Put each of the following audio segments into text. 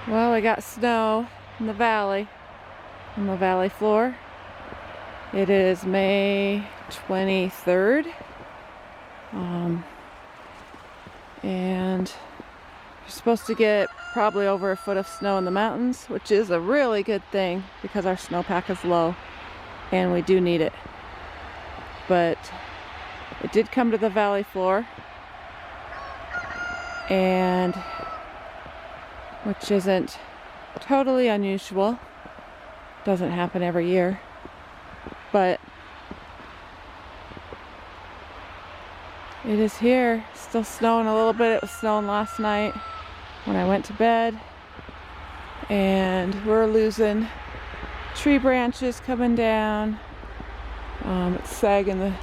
Well, we got snow in the valley, on the valley floor. It is May 23rd. And you're supposed to get probably over a foot of snow in the mountains, which is a really good thing because our snowpack is low and we do need it. But it did come to the valley floor, and which isn't totally unusual. Doesn't happen every year, but it is here. Still snowing a little bit. It was snowing last night when I went to bed, and we're losing tree branches coming down. It's sagging.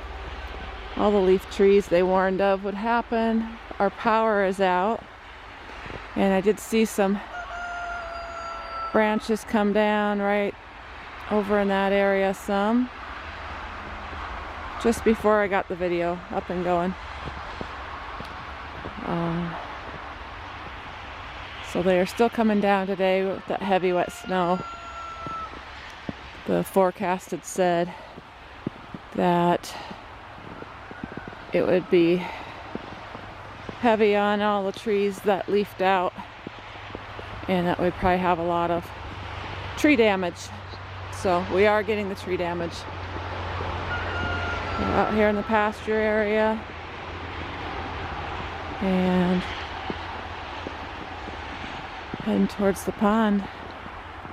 All the leaf trees they warned of would happen. Our power is out, and I did see some branches come down right over in that area some just before I got the video up and going. So they are still coming down today with that heavy wet snow. The forecast had said that it would be heavy on all the trees that leafed out, and that we'd probably have a lot of tree damage. So we are getting the tree damage. We're out here in the pasture area, and heading towards the pond.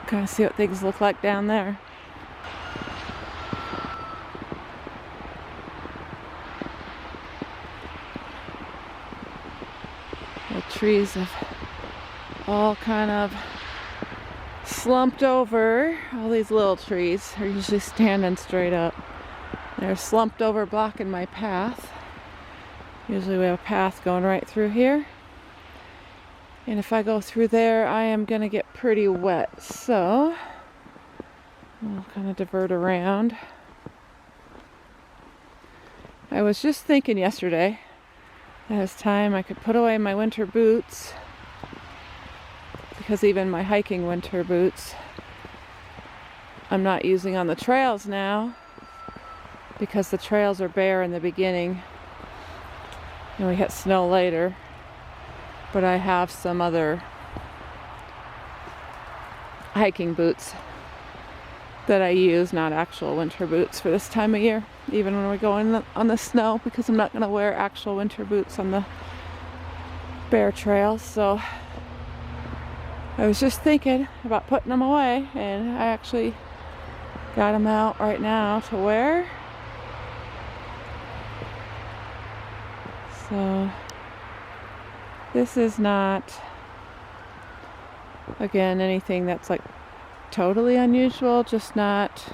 Kind of see what things look like down there. The trees have all kind of slumped over. All these little trees are usually standing straight up. They're slumped over, blocking my path. Usually we have a path going right through here, and if I go through there I am gonna get pretty wet, so I'll kind of divert around. I was just thinking yesterday that it's time I could put away my winter boots, because even my hiking winter boots I'm not using on the trails now, because the trails are bare in the beginning and we hit snow later. But I have some other hiking boots that I use, not actual winter boots, for this time of year, even when we go on the snow, because I'm not going to wear actual winter boots on the bare trails. So I was just thinking about putting them away, and I actually got them out right now to wear. So this is not, again, anything that's like totally unusual, just not,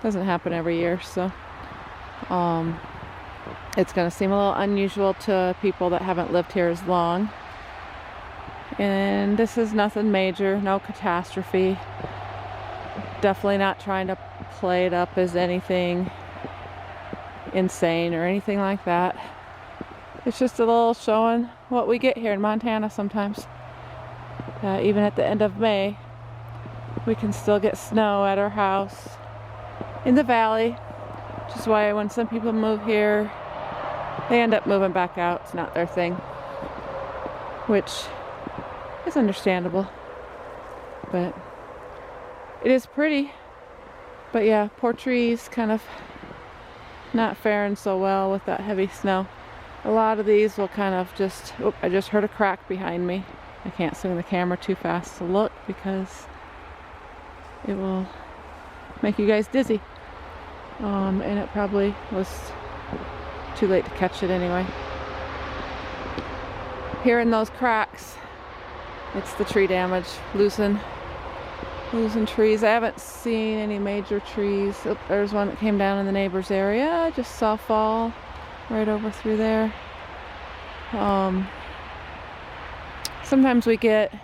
doesn't happen every year. So it's going to seem a little unusual to people that haven't lived here as long. And this is nothing major, no catastrophe. Definitely not trying to play it up as anything insane or anything like that. It's just a little showing what we get here in Montana sometimes. Even at the end of May, we can still get snow at our house in the valley, which is why when some people move here, they end up moving back out. It's not their thing, which is understandable, but it is pretty. But yeah, poor trees kind of not faring so well with that heavy snow. A lot of these will kind of just, oh, I just heard a crack behind me. I can't swing the camera too fast to look because it will make you guys dizzy. And it probably was too late to catch it anyway. Hearing those cracks, it's the tree damage, losing trees. I haven't seen any major trees. Oh, there's one that came down in the neighbor's area. I just saw fall right over through there. Sometimes we get,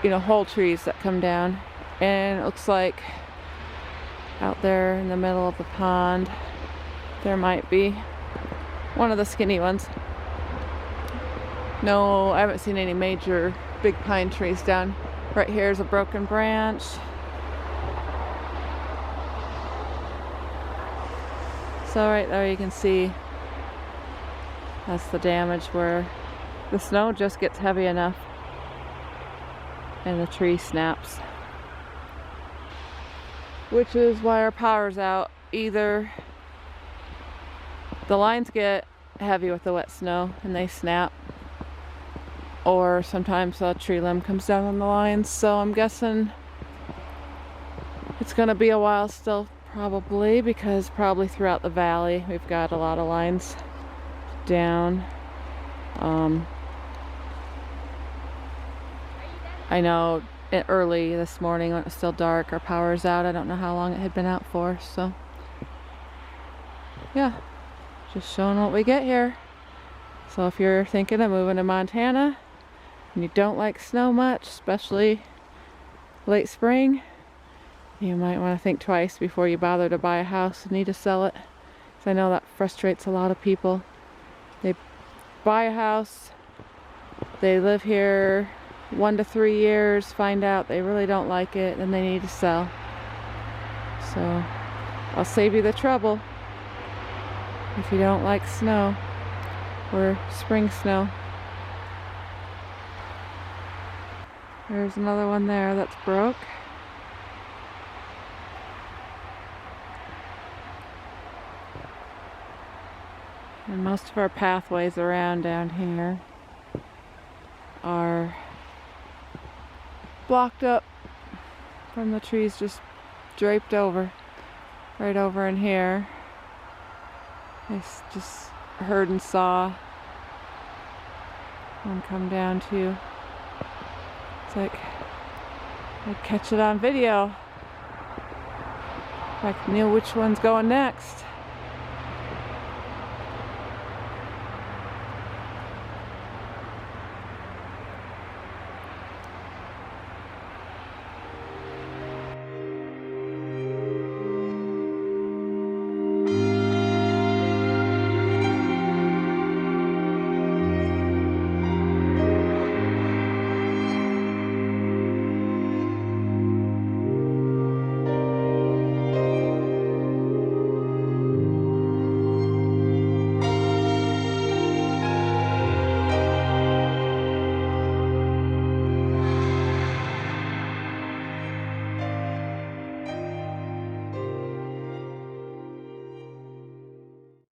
whole trees that come down, and it looks like out there in the middle of the pond there might be one of the skinny ones. No, I haven't seen any major big pine trees down. Right here is a broken branch. So right there you can see that's the damage where the snow just gets heavy enough and the tree snaps. Which is why our power's out. Either the lines get heavy with the wet snow and they snap, or sometimes a tree limb comes down on the lines. So I'm guessing it's gonna be a while still, probably, because probably throughout the valley we've got a lot of lines down. I know early this morning when it was still dark, our power's out. I don't know how long it had been out for, so yeah, just showing what we get here. So if you're thinking of moving to Montana and you don't like snow much, especially late spring, you might want to think twice before you bother to buy a house and need to sell it. Because I know that frustrates a lot of people. They buy a house, they live here 1 to 3 years, find out they really don't like it, and they need to sell. So I'll save you the trouble if you don't like snow or spring snow. There's another one there that's broke. And most of our pathways around down here are blocked up from the trees just draped over. Right over in here, I just heard and saw one come down too. It's like I'd catch it on video if I knew which one's going next.